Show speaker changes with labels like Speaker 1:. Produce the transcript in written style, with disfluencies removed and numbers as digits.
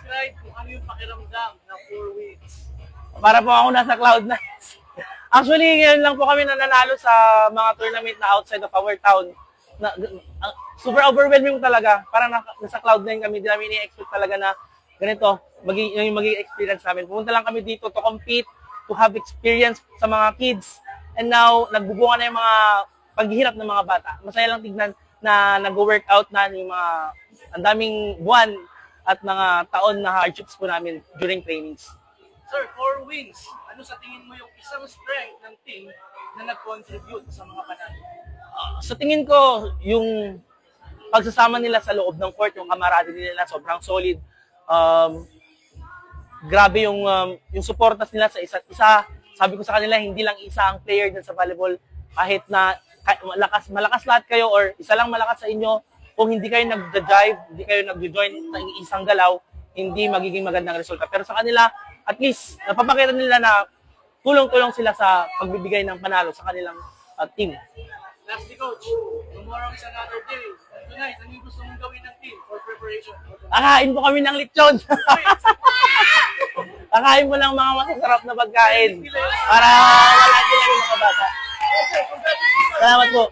Speaker 1: describe kung ano yung pakiramdam ng 4 weeks?
Speaker 2: Para po ako nasa cloud na. Actually, ngayon lang po kami nananalo sa mga tournament na outside of our town. Super overwhelming talaga. Parang nasa cloud na kami. Hindi namin i-expect talaga na ganito, yung magiging experience namin. Pumunta lang kami dito to compete, to have experience sa mga kids. And now, nagbubunga na yung mga paghihirap ng mga bata. Masaya lang tignan na nag-workout na yung mga ang daming buwan at mga taon na hardships po namin during trainings.
Speaker 1: Sir, 4 wins. Ano sa tingin mo yung isang strength ng team na nag-contribute sa mga panalo?
Speaker 2: Sa tingin ko, yung pagsasama nila sa loob ng court, yung camaraderie nila, sobrang solid. Grabe yung suportas nila sa isa't isa. Sabi ko sa kanila, hindi lang isa ang player din sa volleyball. Kahit na malakas lahat kayo or isa lang malakas sa inyo, kung hindi kayo nag-drive, hindi kayo nag-join ng isang galaw, hindi magiging magandang resulta. Pero sa kanila, at least, napapakita nila na tulong-tulong sila sa pagbibigay ng panalo sa kanilang team.
Speaker 1: Lastly, Coach, tomorrow is another day. Tonight, ano yung gusto mong gawin ng team for preparation?
Speaker 2: Kakain po kami ng lechon. Kakain mo lang mga masasarap na pagkain para malaki lang yung mga bata. Salamat po.